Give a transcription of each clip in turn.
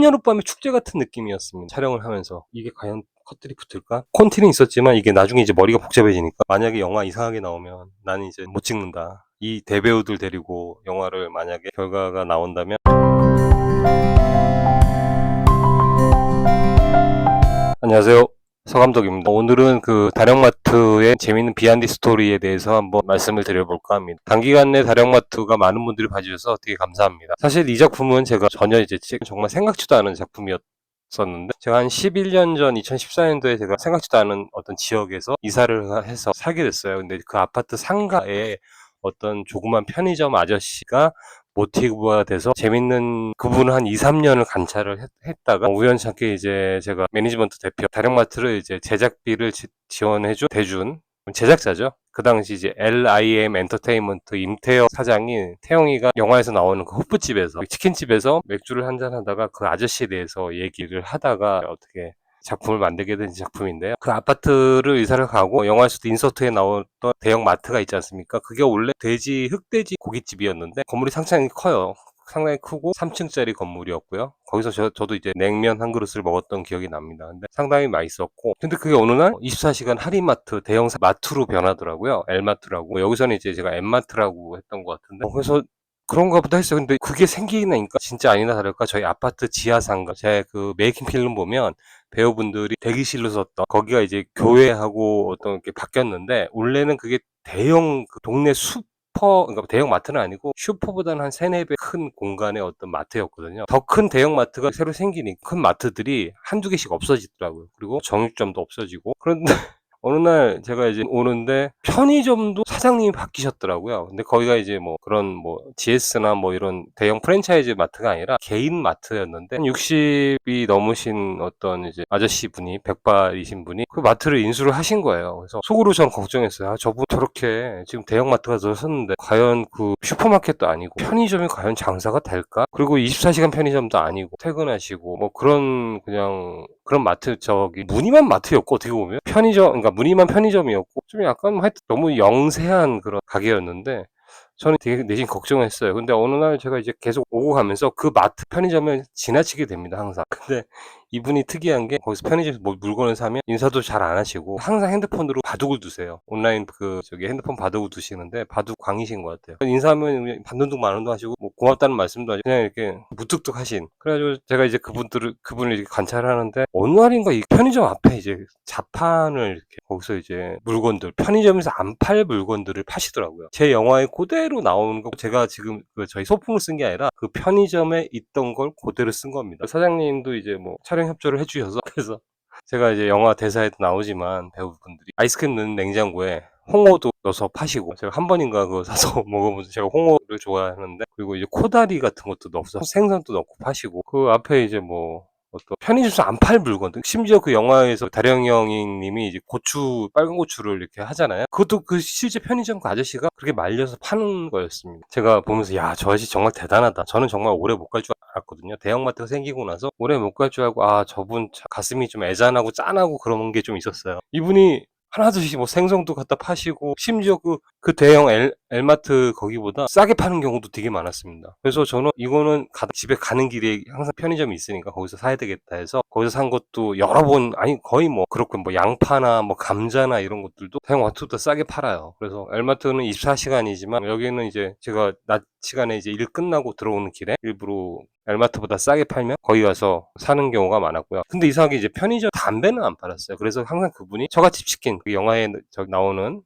한여름밤의 축제 같은 느낌이었습니다. 촬영을 하면서 이게 과연 컷들이 붙을까? 콘티는 있었지만 이게 나중에 이제 머리가 복잡해지니까 만약에 영화 이상하게 나오면 나는 이제 못 찍는다. 이 대배우들 데리고 영화를 만약에 결과가 나온다면 안녕하세요. 서감독입니다. 오늘은 그 다령마트의 재밌는 비하인드 스토리에 대해서 한번 말씀을 드려볼까 합니다. 단기간 내 다령마트가 많은 분들이 봐주셔서 되게 감사합니다. 사실 이 작품은 제가 전혀 이제 정말 생각지도 않은 작품이었었는데 제가 한 11년 전 2014년도에 제가 생각지도 않은 어떤 지역에서 이사를 해서 살게 됐어요. 근데 그 아파트 상가에 어떤 조그만 편의점 아저씨가 모티브가 돼서 재밌는 그분을 한 2, 3년을 관찰을 했다가 우연찮게 이제 제가 매니지먼트 대표 다령마트를 이제 제작비를 지원해준 대준 제작자죠. 그 당시 이제 LIM 엔터테인먼트 임태영 사장이 태영이가 영화에서 나오는 그 호프집에서 치킨집에서 맥주를 한잔 하다가 그 아저씨에 대해서 얘기를 하다가 어떻게 작품을 만들게 된 작품인데요. 그 아파트를 이사를 가고 영화에서도 인서트에 나왔던 대형 마트가 있지 않습니까? 그게 원래 흑돼지 고깃집이었는데 건물이 상당히 커요. 상당히 크고 3층짜리 건물이었고요. 거기서 저도 이제 냉면 한 그릇을 먹었던 기억이 납니다. 근데 상당히 맛있었고. 근데 그게 어느 날 24시간 할인마트, 대형 마트로 변하더라고요. L마트라고. 여기서는 이제 제가 M마트라고 했던 것 같은데. 그래서 그런가 보다 했어요. 근데 그게 생기니까 진짜 아니나 다를까 저희 아파트 지하상가 제 그 메이킹 필름 보면 배우분들이 대기실로 썼던 거기가 이제 교회하고 어떤 게 바뀌었는데 원래는 그게 대형 그 동네 그러니까 대형 마트는 아니고 슈퍼보다는 한 3-4배 큰 공간의 어떤 마트였거든요. 더 큰 대형 마트가 새로 생기니 큰 마트들이 한두 개씩 없어지더라고요. 그리고 정육점도 없어지고 그런데 어느 날 제가 이제 오는데 편의점도 사장님이 바뀌셨더라고요. 근데 거기가 이제 뭐 그런 뭐 GS나 뭐 이런 대형 프랜차이즈 마트가 아니라 개인 마트였는데 60이 넘으신 어떤 이제 아저씨 분이 백발이신 분이 그 마트를 인수를 하신 거예요. 그래서 속으로 저는 걱정했어요. 아, 저분 저렇게 지금 대형 마트가 들어섰는데 과연 그 슈퍼마켓도 아니고 편의점이 과연 장사가 될까? 그리고 24시간 편의점도 아니고 퇴근하시고 뭐 그런 마트 무늬만 마트였고 어떻게 보면 편의점 그러니까 무늬만 편의점이었고 좀 약간 하여튼 너무 영세한 그런 가게였는데 저는 되게 내심 걱정했어요. 근데 어느 날 제가 이제 계속 오고 가면서 그 마트 편의점을 지나치게 됩니다, 항상. 근데 이분이 특이한 게 거기서 편의점에서 뭐 물건을 사면 인사도 잘 안 하시고 항상 핸드폰으로 바둑을 두세요. 온라인 핸드폰 바둑을 두시는데 바둑 광이신 것 같아요. 인사하면 그냥 반동동 만원도 하시고 뭐 고맙다는 말씀도 하시고 그냥 이렇게 무뚝뚝 하신. 그래가지고 제가 이제 그분을 이렇게 관찰을 하는데 어느 날인가 이 편의점 앞에 이제 자판을 이렇게 거기서 이제 편의점에서 안 팔 물건들을 파시더라고요. 제 영화에 그대로 나오는 거 제가 지금 저희 소품을 쓴 게 아니라 그 편의점에 있던 걸 그대로 쓴 겁니다. 사장님도 이제 뭐 촬영 협조를 해주셔서 그래서 제가 이제 영화 대사에도 나오지만 배우분들이 아이스크림 넣는 냉장고에 홍어도 넣어서 파시고 제가 한 번인가 그거 사서 먹어보면서 제가 홍어를 좋아하는데 그리고 이제 코다리 같은 것도 넣어서 생선도 넣고 파시고 그 앞에 이제 뭐 어떤 편의점에서 안 팔 물건들 심지어 그 영화에서 다령영님이 이제 빨간 고추를 이렇게 하잖아요. 그것도 그 실제 편의점 그 아저씨가 그렇게 말려서 파는 거였습니다. 제가 보면서 야, 저 아저씨 정말 대단하다. 저는 정말 오래 못 갈 줄 알았거든요. 대형마트가 생기고 나서 오래 못 갈 줄 알고 아, 저분 가슴이 좀 애잔하고 짠하고 그런 게 좀 있었어요. 이분이 하나둘씩 뭐 생선도 갖다 파시고 심지어 그 대형 L마트 거기보다 싸게 파는 경우도 되게 많았습니다. 그래서 저는 이거는 집에 가는 길에 항상 편의점이 있으니까 거기서 사야 되겠다 해서 거기서 산 것도 여러 번 아니 거의 뭐 그렇고 뭐 양파나 뭐 감자나 이런 것들도 대형 마트보다 싸게 팔아요. 그래서 L마트는 24시간이지만 여기는 이제 제가 낮 시간에 이제 일 끝나고 들어오는 길에 일부러 L마트보다 싸게 팔면 거기 가서 사는 경우가 많았고요. 근데 이상하게 이제 편의점 담배는 안 팔았어요. 그래서 항상 그분이 처갓집 치킨 그 영화에 나오는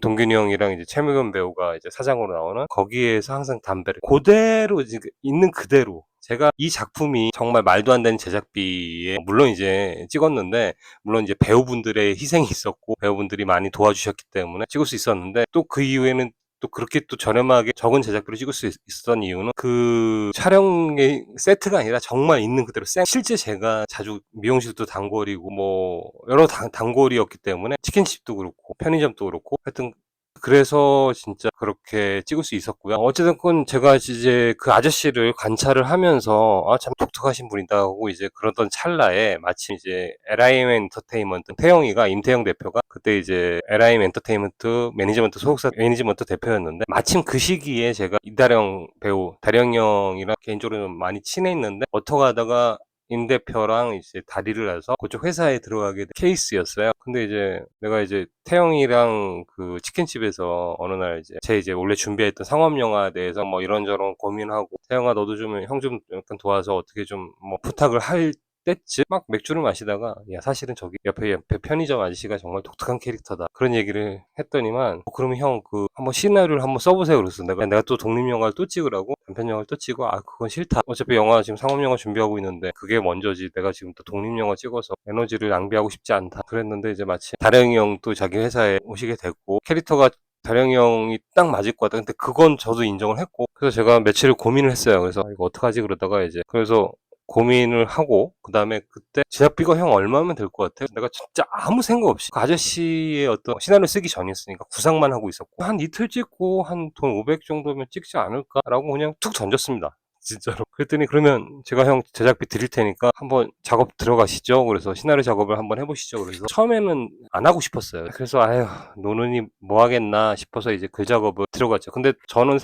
동균이 형이랑 이제 최무겸 배우가 이제 사장으로 나오는 거기에서 항상 담배를 그대로 있는 그대로 제가 이 작품이 정말 말도 안 되는 제작비에 물론 이제 찍었는데 물론 이제 배우분들의 희생이 있었고 배우분들이 많이 도와주셨기 때문에 찍을 수 있었는데 또 그 이후에는 또 그렇게 또 저렴하게 적은 제작비로 찍을 수 있었던 이유는 그 촬영의 세트가 아니라 정말 있는 그대로 실제 제가 자주 미용실도 단골이고 뭐 여러 단골이었기 때문에 치킨집도 그렇고 편의점도 그렇고 하여튼 그래서 진짜 그렇게 찍을 수 있었고요. 어쨌든 제가 이제 그 아저씨를 관찰을 하면서 아, 참 독특하신 분이다 하고 이제 그러던 찰나에 마침 이제 LIM 엔터테인먼트 임태영 대표가 그때 이제 LIM 엔터테인먼트 매니지먼트 소속사 매니지먼트 대표였는데 마침 그 시기에 제가 이다령 배우 다령 형이랑 개인적으로 많이 친했는데 어떻게 하다가 임대표랑 이제 다리를 해서 그쪽 회사에 들어가게 된 케이스였어요. 근데 이제 내가 이제 태영이랑 그 치킨집에서 어느 날 이제 제 이제 원래 준비했던 상업 영화에 대해서 뭐 이런저런 고민하고, 태영아 너도 좀 형 좀 약간 도와서 어떻게 좀 뭐 부탁을 할 때쯤 막 맥주를 마시다가, 야 사실은 저기 옆에 편의점 아저씨가 정말 독특한 캐릭터다 그런 얘기를 했더니만, 그러면 형 그 한번 시나리오를 한번 써보세요. 그래서 내가 또 독립영화를 또 찍으라고, 단편영화를 또 찍어. 아 그건 싫다, 어차피 영화 지금 상업영화 준비하고 있는데 그게 먼저지, 내가 지금 또 독립영화 찍어서 에너지를 낭비하고 싶지 않다 그랬는데, 이제 마치 다령이 형 또 자기 회사에 오시게 됐고, 캐릭터가 다령이 형이 딱 맞을 것 같다. 근데 그건 저도 인정을 했고, 그래서 제가 며칠을 고민을 했어요. 그래서 이거 어떡하지 그러다가 이제, 그래서 고민을 하고, 그 다음에 그때 제작비가 형 얼마면 될 것 같아요? 내가 진짜 아무 생각 없이 그 아저씨의 어떤 시나리오 쓰기 전이었으니까 구상만 하고 있었고, 한 이틀 찍고 한 돈 500 정도면 찍지 않을까라고 그냥 툭 던졌습니다. 진짜로. 그랬더니, 그러면 제가 형 제작비 드릴 테니까 한번 작업 들어가시죠. 그래서 시나리오 작업을 한번 해보시죠. 그래서 처음에는 안 하고 싶었어요. 그래서 아휴, 노는이 뭐 하겠나 싶어서 이제 글 작업을 들어갔죠. 근데 저는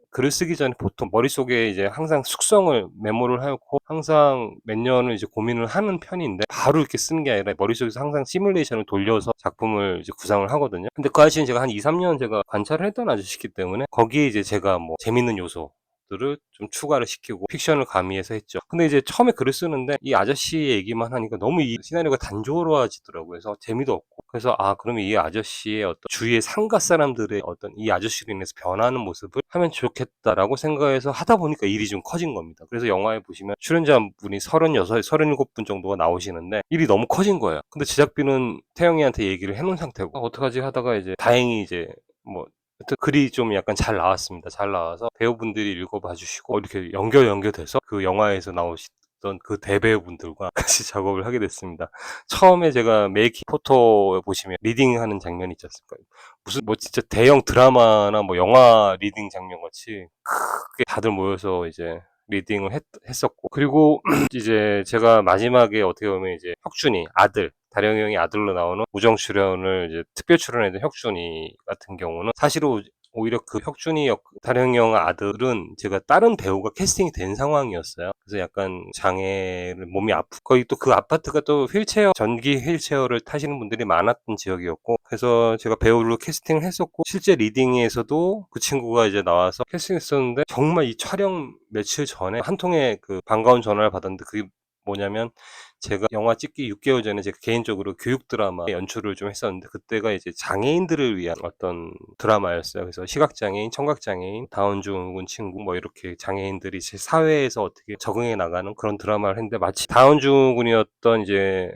글을 쓰기 전에 보통 머릿속에 이제 항상 숙성을 메모를 하고, 항상 몇 년을 이제 고민을 하는 편인데, 바로 이렇게 쓰는 게 아니라 머릿속에서 항상 시뮬레이션을 돌려서 작품을 이제 구상을 하거든요. 근데 그 아저씨는 제가 한 2, 3년 제가 관찰을 했던 아저씨이기 때문에, 거기에 이제 제가 뭐 재밌는 요소들을 좀 추가를 시키고 픽션을 가미해서 했죠. 근데 이제 처음에 글을 쓰는데 이 아저씨 얘기만 하니까 너무 이 시나리오가 단조로워지더라고요. 그래서 재미도 없고, 그래서 아 그러면 이 아저씨의 어떤 주위의 상가 사람들의 어떤 이 아저씨로 인해서 변하는 모습을 하면 좋겠다라고 생각해서 하다 보니까 일이 좀 커진 겁니다. 그래서 영화에 보시면 출연자분이 36, 37분 정도가 나오시는데 일이 너무 커진 거예요. 근데 제작비는 태영이한테 얘기를 해놓은 상태고, 어떡하지 하다가 이제 다행히 이제 뭐 하여튼 글이 좀 약간 잘 나왔습니다. 잘 나와서 배우분들이 읽어봐 주시고, 이렇게 연결돼서 그 영화에서 나오셨던 그 대배우분들과 같이 작업을 하게 됐습니다. 처음에 제가 메이킹 포토에 보시면 리딩하는 장면이 있지 않습니까? 무슨 뭐 진짜 대형 드라마나 뭐 영화 리딩 장면 같이 크게 다들 모여서 이제 리딩을 했었고, 그리고 이제 제가 마지막에 어떻게 보면 이제 혁준이 아들, 다령이 형이 아들로 나오는 우정 출연을 이제 특별 출연했던 혁준이 같은 경우는, 사실은 오히려 그 혁준이 다령이 형 아들은 제가 다른 배우가 캐스팅이 된 상황이었어요. 그래서 약간 장애를, 몸이 아프고, 거의 또 그 아파트가 또 휠체어, 전기 휠체어를 타시는 분들이 많았던 지역이었고, 그래서 제가 배우로 캐스팅을 했었고, 실제 리딩에서도 그 친구가 이제 나와서 캐스팅했었는데, 정말 이 촬영 며칠 전에 한 통의 그 반가운 전화를 받았는데, 그게 뭐냐면, 제가 영화 찍기 6개월 전에 제가 개인적으로 교육 드라마 연출을 좀 했었는데, 그때가 이제 장애인들을 위한 어떤 드라마였어요. 그래서 시각장애인, 청각장애인, 다운증후군 친구, 뭐 이렇게 장애인들이 제 사회에서 어떻게 적응해 나가는 그런 드라마를 했는데, 마치 다운증후군이었던 이제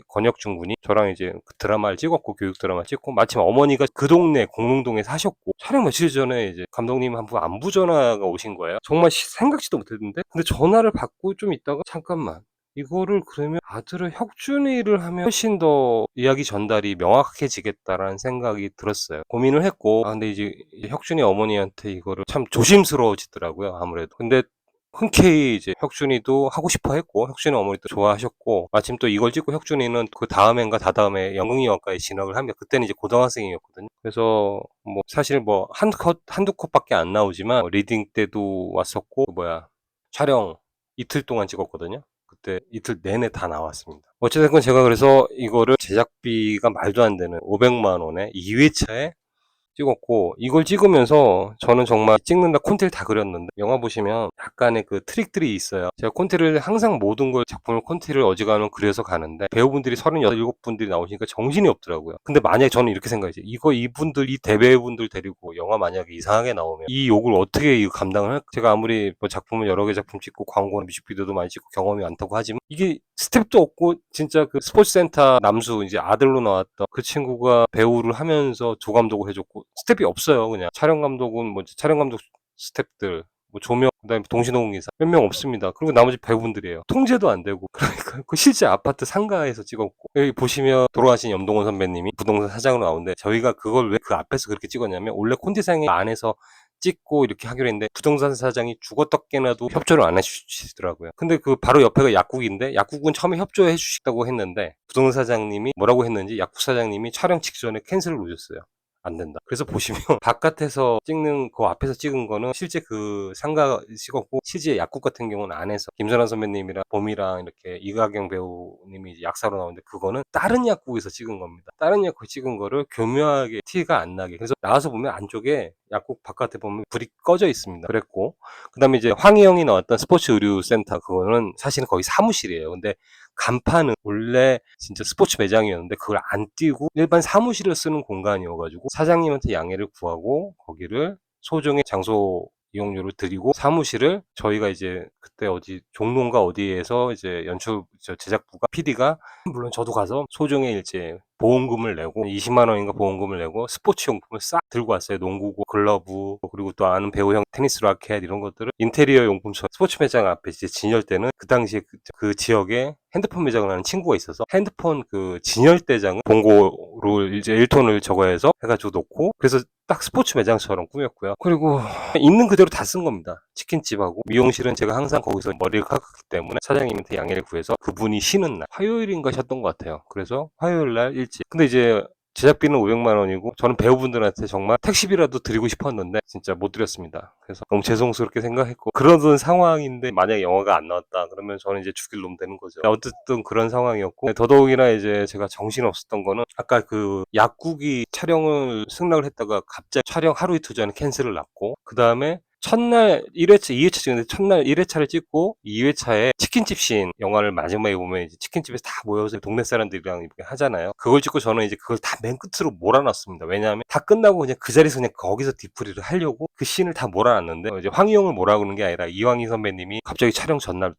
권혁준 군이 저랑 이제 그 드라마를 찍었고, 교육 드라마 찍고, 마침 어머니가 그 동네 공릉동에 사셨고, 촬영 며칠 전에 이제 감독님 한 분 안부 전화가 오신 거예요. 정말 생각지도 못했는데, 근데 전화를 받고 좀 있다가, 잠깐만, 이거를 그러면 아들을 혁준이를 하면 훨씬 더 이야기 전달이 명확해지겠다라는 생각이 들었어요. 고민을 했고, 근데 이제 혁준이 어머니한테 이거를 참 조심스러워지더라고요, 아무래도. 근데 흔쾌히 이제 혁준이도 하고 싶어 했고, 혁준이 어머니도 좋아하셨고, 마침 또 이걸 찍고 혁준이는 그 다음엔가 다다음에 연극영화과에 진학을 하면, 그때는 이제 고등학생이었거든요. 그래서 뭐 사실 뭐 한두 컷밖에 안 나오지만, 리딩 때도 왔었고, 촬영 이틀 동안 찍었거든요. 그때 이틀 내내 다 나왔습니다. 어찌됐건 제가 그래서 이거를 제작비가 말도 안 되는 500만 원에 2회차에 찍었고, 이걸 찍으면서 저는 정말 찍는다 콘티를 다 그렸는데, 영화 보시면 약간의 그 트릭들이 있어요. 제가 콘티를 항상 모든 걸 작품을 콘티를 어지간하면 그려서 가는데, 배우분들이 37분들이 나오시니까 정신이 없더라고요. 근데 만약에 저는 이렇게 생각했어요. 이 대배우분들 데리고 영화 만약에 이상하게 나오면 이 욕을 어떻게 감당을 할까? 제가 아무리 뭐 작품을 여러 개 작품 찍고 광고나 뮤직비디오도 많이 찍고 경험이 많다고 하지만, 이게 스텝도 없고, 진짜 그 스포츠센터 남수 이제 아들로 나왔던 그 친구가 배우를 하면서 조감독을 해줬고, 스텝이 없어요. 그냥 촬영 감독은 뭐 촬영 감독 스텝들, 뭐 조명, 그다음에 동시노공기사 몇 명 없습니다. 그리고 나머지 배우분들이에요. 통제도 안 되고. 그러니까 그 실제 아파트 상가에서 찍었고, 여기 보시면 돌아가신 염동원 선배님이 부동산 사장으로 나오는데, 저희가 그걸 왜 그 앞에서 그렇게 찍었냐면, 원래 콘티상에 안에서 찍고 이렇게 하기로 했는데, 부동산 사장이 죽었다 깨나도 협조를 안 해주시더라고요. 근데 그 바로 옆에가 약국인데, 약국은 처음에 협조해 주시다고 했는데, 부동산 사장님이 뭐라고 했는지 약국 사장님이 촬영 직전에 캔슬을 놓으셨어요. 안 된다. 그래서 보시면 바깥에서 찍는 그 앞에서 찍은 거는 실제 그 상가 찍었고, 실제 약국 같은 경우는 안에서 김선아 선배님이랑 봄이랑 이렇게 이가경 배우님이 이제 약사로 나오는데, 그거는 다른 약국에서 찍은 겁니다. 다른 약국에 찍은 거를 교묘하게 티가 안 나게. 그래서 나와서 보면 안쪽에 약국 바깥에 보면 불이 꺼져 있습니다. 그랬고, 그 다음에 이제 황희영이 나왔던 스포츠 의류 센터, 그거는 사실은 거의 사무실이에요. 근데 간판은 원래 진짜 스포츠 매장이었는데 그걸 안 띄고 일반 사무실을 쓰는 공간이어가지고 사장님한테 양해를 구하고 거기를 소정의 장소 이용료를 드리고, 사무실을 저희가 이제 그때 어디 종로인가 어디에서 이제 제작부가 PD가, 물론 저도 가서 소정의 이제 보험금을 내고 20만 원인가 보험금을 내고 스포츠 용품을 싹 들고 왔어요. 농구고 글러브, 그리고 또 아는 배우 형 테니스 라켓, 이런 것들을 인테리어 용품처럼 스포츠 매장 앞에 이제 진열대는, 그 당시에 그 지역에 핸드폰 매장을 하는 친구가 있어서 핸드폰 그 진열대장을 봉고로 이제 1톤을 저거 해서 해가지고 놓고, 그래서 딱 스포츠 매장처럼 꾸몄고요. 그리고 있는 그대로 다 쓴 겁니다. 치킨집하고 미용실은 제가 항상 거기서 머리를 깎았기 때문에 사장님한테 양해를 구해서 그분이 쉬는 날 화요일인가 쉬었던 것 같아요. 그래서 화요일 날 일찍. 근데 이제 제작비는 500만 원이고 저는 배우분들한테 정말 택시비라도 드리고 싶었는데 진짜 못 드렸습니다. 그래서 너무 죄송스럽게 생각했고, 그러던 상황인데 만약에 영화가 안 나왔다 그러면 저는 이제 죽일 놈 되는 거죠. 어쨌든 그런 상황이었고, 더더욱이나 이제 제가 정신이 없었던 거는, 아까 그 약국이 촬영을 승낙을 했다가 갑자기 촬영 하루 이틀 전에 캔슬을 났고, 그 다음에 첫날 1회차, 2회차 찍는데 첫날 1회차를 찍고 2회차에 치킨집 씬, 영화를 마지막에 보면 이제 치킨집에서 다 모여서 동네 사람들이랑 이렇게 하잖아요. 그걸 찍고 저는 이제 그걸 다 맨 끝으로 몰아놨습니다. 왜냐하면 다 끝나고 그냥 그 자리에서 그냥 거기서 디프리를 하려고 그 씬을 다 몰아놨는데, 이제 황희영을 몰아오는 게 아니라 이황희 선배님이 갑자기 촬영 전날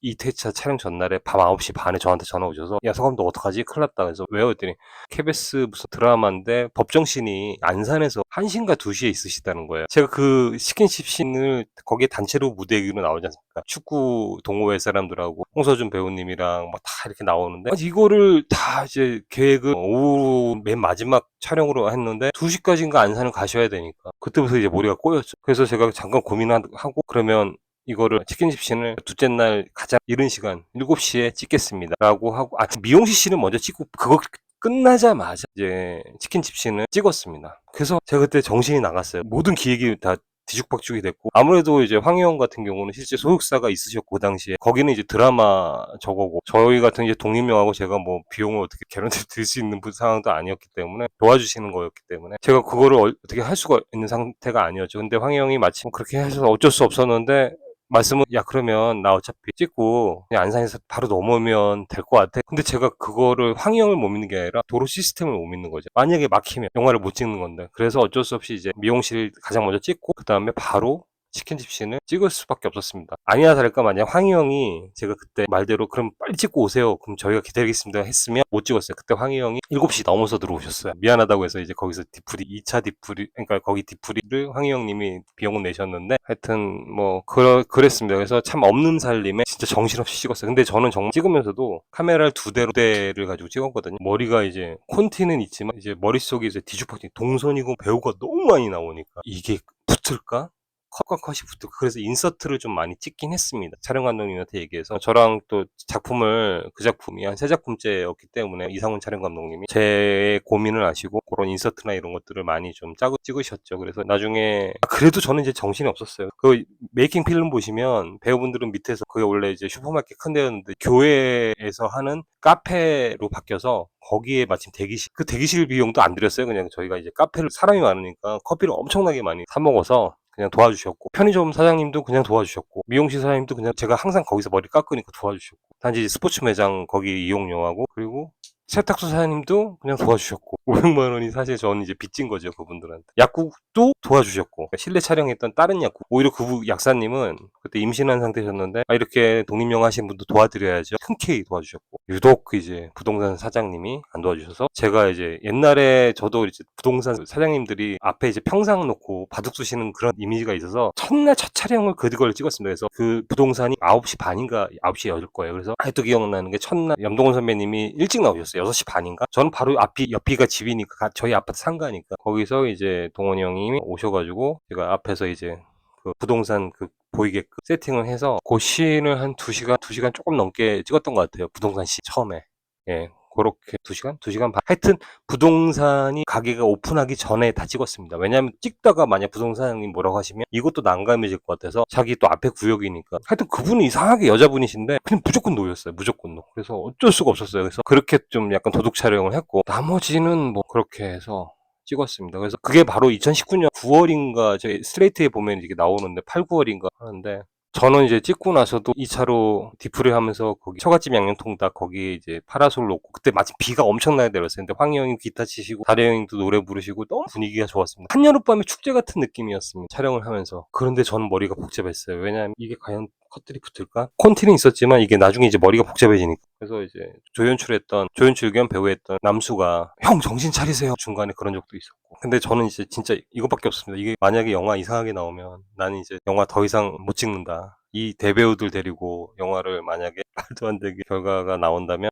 이태차 촬영 전날에 밤 9시 반에 저한테 전화 오셔서, 야 서감독 어떡하지? 큰일 났다. 그래서 왜요? 했더니 KBS 무슨 드라마인데 법정씬이 안산에서 1시인가 2시에 있으시다는 거예요. 제가 그 스킨십 씬을 거기에 단체로 무대기로 나오지 않습니까? 축구 동호회 사람들하고 홍서준 배우님이랑 막 다 이렇게 나오는데, 아니, 이거를 다 이제 계획을 오후 맨 마지막 촬영으로 했는데 2시까지인가 안산을 가셔야 되니까 그때부터 이제 머리가 꼬였죠. 그래서 제가 잠깐 고민하고, 그러면 이거를 치킨집 씬을 둘째 날 가장 이른 시간 7시에 찍겠습니다 라고 하고, 미용실 씬을 먼저 찍고 그거 끝나자마자 이제 치킨집 씬을 찍었습니다. 그래서 제가 그때 정신이 나갔어요. 모든 기획이 다 뒤죽박죽이 됐고, 아무래도 이제 황희영 같은 경우는 실제 소속사가 있으셨고, 그 당시에 거기는 이제 드라마 저거고, 저희 같은 이제 독립영화고 제가 뭐 비용을 어떻게 개런티 들 수 있는 상황도 아니었기 때문에, 도와주시는 거였기 때문에 제가 그거를 어떻게 할 수가 있는 상태가 아니었죠. 근데 황희영이 마침 그렇게 하셔서 어쩔 수 없었는데, 말씀은, 야 그러면 나 어차피 찍고 그냥 안산에서 바로 넘어오면 될 것 같아. 근데 제가 그거를 황희영을 못 믿는 게 아니라 도로 시스템을 못 믿는 거죠. 만약에 막히면 영화를 못 찍는 건데. 그래서 어쩔 수 없이 이제 미용실 가장 먼저 찍고 그 다음에 바로 치킨집 씬을 찍을 수밖에 없었습니다. 아니나 다를까 만약 황희영이 제가 그때 말대로 그럼 빨리 찍고 오세요, 그럼 저희가 기다리겠습니다 했으면 못 찍었어요. 그때 황희영이 7시 넘어서 들어오셨어요. 미안하다고 해서 이제 거기서 디프리 2차 디프리, 그러니까 거기 디프리를 황희영님이 비용을 내셨는데, 하여튼 뭐 그랬습니다. 그래서 참 없는 살림에 진짜 정신없이 찍었어요. 근데 저는 정말 찍으면서도 카메라를 2대를 가지고 찍었거든요. 머리가 이제 콘티는 있지만 이제 머릿속에 이제 뒤죽박죽, 동선이고 배우가 너무 많이 나오니까 이게 붙을까? 컷과 컷이 붙고, 그래서 인서트를 좀 많이 찍긴 했습니다. 촬영 감독님한테 얘기해서. 저랑 또 작품을, 그 작품이 한 3작품째였기 때문에 이상훈 촬영 감독님이 제 고민을 아시고 그런 인서트나 이런 것들을 많이 좀 짜고 찍으셨죠. 그래서 나중에 그래도 저는 이제 정신이 없었어요. 그 메이킹 필름 보시면 배우분들은 밑에서, 그게 원래 이제 슈퍼마켓 큰 데였는데 교회에서 하는 카페로 바뀌어서 거기에 마침 대기실, 그 대기실 비용도 안 들였어요. 그냥 저희가 이제 카페를, 사람이 많으니까 커피를 엄청나게 많이 사 먹어서 그냥 도와주셨고, 편의점 사장님도 그냥 도와주셨고, 미용실 사장님도 그냥 제가 항상 거기서 머리 깎으니까 도와주셨고, 단지 스포츠 매장 거기 이용료하고, 그리고 세탁소 사장님도 그냥 도와주셨고, 500만 원이 사실 저는 이제 빚진 거죠, 그분들한테. 약국도 도와주셨고, 실내 촬영했던 다른 약국, 오히려 그 약사님은 그때 임신한 상태셨는데, 이렇게 독립영화 하신 분도 도와드려야죠, 흔쾌히 도와주셨고, 유독 이제 부동산 사장님이 안 도와주셔서, 제가 이제 옛날에 저도 이제 부동산 사장님들이 앞에 이제 평상 놓고 바둑 두시는 그런 이미지가 있어서 첫날 첫 촬영을 그걸 찍었습니다. 그래서 그 부동산이 9시 반인가 9시에 열릴 거예요. 그래서 아직도 기억나는 게, 첫날 염동훈 선배님이 일찍 나오셨어요. 6시 반인가? 저는 바로 옆이가 집이니까, 저희 아파트 상가니까, 거기서 이제 동원이 형이 오셔가지고 제가 앞에서 이제 그 부동산 그 보이게끔 세팅을 해서 그 씬을 한 2시간 조금 넘게 찍었던 것 같아요. 부동산 씬 처음에. 예. 그렇게 2시간? 2시간 반? 하여튼 부동산이 가게가 오픈하기 전에 다 찍었습니다. 왜냐하면 찍다가 만약 부동산이 뭐라고 하시면 이것도 난감해질 것 같아서 자기 또 앞에 구역이니까. 하여튼 그분은 이상하게 여자분이신데 그냥 무조건 노였어요. 무조건 노. 그래서 어쩔 수가 없었어요. 그래서 그렇게 좀 약간 도둑 촬영을 했고 나머지는 뭐 그렇게 해서 찍었습니다. 그래서 그게 바로 2019년 9월인가 저희 스트레이트에 보면 이게 나오는데 8, 9월인가 하는데 저는 이제 찍고 나서도 2차로 디프를 하면서 거기 처갓집 양념통닭 거기에 이제 파라솔 놓고 그때 마침 비가 엄청나게 내렸어요. 근데 황희 형이 기타 치시고 다리 형님도 노래 부르시고 너무 분위기가 좋았습니다. 한여름밤의 축제 같은 느낌이었습니다. 촬영을 하면서. 그런데 저는 머리가 복잡했어요. 왜냐하면 이게 과연 컷들이 붙을까? 콘티는 있었지만 이게 나중에 이제 머리가 복잡해지니까. 그래서 이제 조연출 겸 배우했던 남수가 형 정신 차리세요. 중간에 그런 적도 있었고. 근데 저는 이제 진짜 이것밖에 없습니다. 이게 만약에 영화 이상하게 나오면 나는 이제 영화 더 이상 못 찍는다. 이 대배우들 데리고 영화를 만약에 말도 안 되게 결과가 나온다면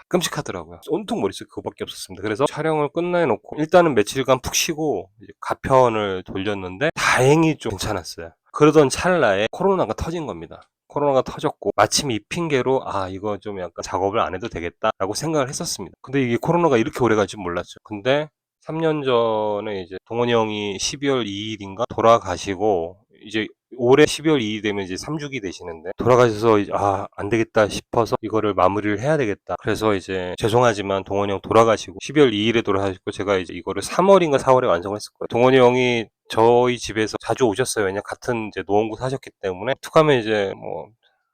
끔찍하더라고요. 온통 머릿속에 그거밖에 없었습니다. 그래서 촬영을 끝내놓고 일단은 며칠간 푹 쉬고 이제 가편을 돌렸는데 다행히 좀 괜찮았어요. 그러던 찰나에 코로나가 터진 겁니다. 코로나가 터졌고 마침 이 핑계로 이거 좀 약간 작업을 안 해도 되겠다라고 생각을 했었습니다. 근데 이게 코로나가 이렇게 오래 갈 줄 몰랐죠. 근데 3년 전에 이제 동원이 형이 12월 2일인가 돌아가시고 이제 올해 12월 2일 되면 이제 3주기 되시는데 돌아가셔서 이제 안 되겠다 싶어서 이거를 마무리를 해야 되겠다. 그래서 이제 죄송하지만 동원이 형 돌아가시고 12월 2일에 돌아가시고 제가 이제 이거를 3월인가 4월에 완성을 했을 거예요. 동원이 형이 저희 집에서 자주 오셨어요. 왜냐 같은 이제 노원구 사셨기 때문에 툭하면 이제 뭐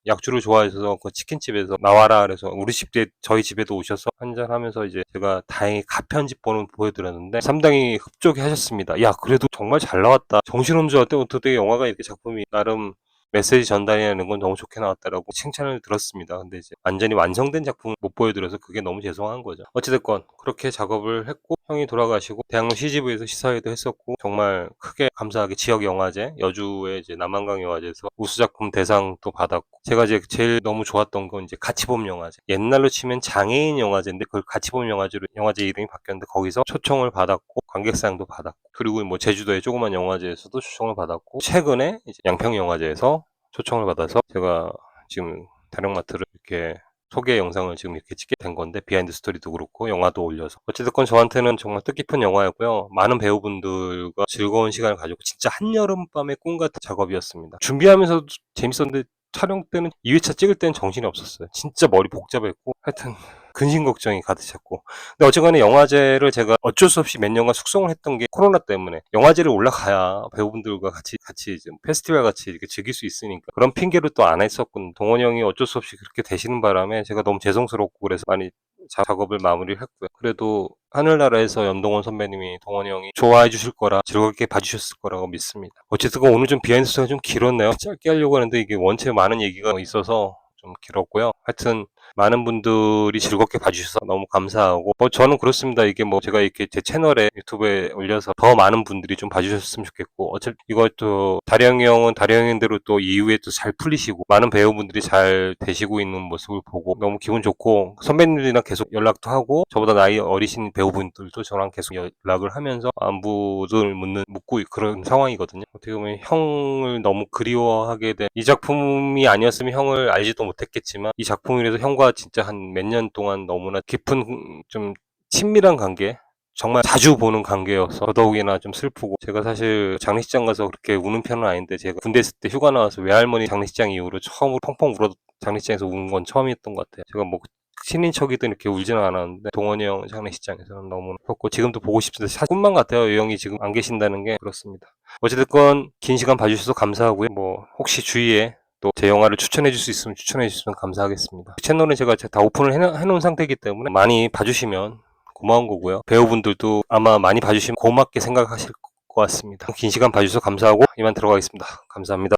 약주를 좋아해서 그 치킨집에서 나와라 그래서 우리 집에 저희 집에도 오셔서 한잔 하면서 이제 제가 다행히 가편집본을 보여드렸는데 상당히 흡족해 하셨습니다. 야 그래도 정말 잘 나왔다. 정신없는 줄 알았더니 어떻게 영화가 이렇게 작품이 나름 메시지 전달이라는 건 너무 좋게 나왔다라고 칭찬을 들었습니다. 근데 이제 완전히 완성된 작품을 못 보여드려서 그게 너무 죄송한 거죠. 어찌됐건 그렇게 작업을 했고 형이 돌아가시고 대학로 CGV에서 시사회도 했었고 정말 크게 감사하게 지역영화제 여주의 이제 남한강영화제에서 우수작품 대상도 받았고 제가 이제 제일 너무 좋았던 건 이제 가치범 영화제 옛날로 치면 장애인 영화제인데 그걸 가치범 영화제로 영화제 이름이 바뀌었는데 거기서 초청을 받았고 관객상도 받았고 그리고 뭐 제주도의 조그만 영화제에서도 초청을 받았고 최근에 이제 양평영화제에서 초청을 받아서 제가 지금 다령마트를 이렇게 소개 영상을 지금 이렇게 찍게 된 건데 비하인드 스토리도 그렇고 영화도 올려서 어찌됐건 저한테는 정말 뜻깊은 영화였고요. 많은 배우분들과 즐거운 시간을 가지고 진짜 한여름밤의 꿈 같은 작업이었습니다. 준비하면서도 재밌었는데 촬영 때는 2회차 찍을 때는 정신이 없었어요. 진짜 머리 복잡했고 하여튼 근심 걱정이 가득 찼고 근데 어쨌거나 영화제를 제가 어쩔 수 없이 몇 년간 숙성을 했던 게 코로나 때문에 영화제를 올라가야 배우분들과 같이 이제 페스티벌 같이 이렇게 즐길 수 있으니까 그런 핑계로 또 안 했었군. 동원이 형이 어쩔 수 없이 그렇게 되시는 바람에 제가 너무 죄송스럽고 그래서 많이 작업을 마무리를 했고요. 그래도 하늘나라에서 연동원 선배님이 동원이 형이 좋아해 주실 거라 즐겁게 봐주셨을 거라고 믿습니다. 어쨌든 오늘 좀 비하인드 스토리가 좀 길었네요. 짧게 하려고 하는데 이게 원체 많은 얘기가 있어서 좀 길었고요. 하여튼 많은 분들이 즐겁게 봐주셔서 너무 감사하고 저는 그렇습니다. 이게 뭐 제가 이렇게 제 채널에 유튜브에 올려서 더 많은 분들이 좀 봐주셨으면 좋겠고 어차피 이것도 다령이 형은 다령이 형대로 또 이후에 또 잘 풀리시고 많은 배우분들이 잘 되시고 있는 모습을 보고 너무 기분 좋고 선배님들이랑 계속 연락도 하고 저보다 나이 어리신 배우분들도 저랑 계속 연락을 하면서 안부를 묻고 그런 상황이거든요. 어떻게 보면 형을 너무 그리워하게 된 이 작품이 아니었으면 형을 알지도 못했겠지만 이 작품을 해서 형과 진짜 한 몇 년 동안 너무나 깊은 좀 친밀한 관계 정말 자주 보는 관계여서 더더욱이나 좀 슬프고 제가 사실 장례식장 가서 그렇게 우는 편은 아닌데 제가 군대 있을 때 휴가 나와서 외할머니 장례식장 이후로 처음으로 펑펑 울어 장례식장에서 운 건 처음이었던 것 같아요. 제가 뭐 친인척이든 이렇게 울지는 않았는데 동원이 형 장례식장에서는 너무 좋고 지금도 보고 싶은데 사실 꿈만 같아요. 이 형이 지금 안 계신다는 게 그렇습니다. 어찌됐건 긴 시간 봐주셔서 감사하고요. 뭐 혹시 주위에 또 제 영화를 추천해 줄 수 있으면 추천해 주시면 감사하겠습니다. 채널은 제가 다 오픈을 해놓은 상태이기 때문에 많이 봐주시면 고마운 거고요. 배우분들도 아마 많이 봐주시면 고맙게 생각하실 것 같습니다. 긴 시간 봐주셔서 감사하고 이만 들어가겠습니다. 감사합니다.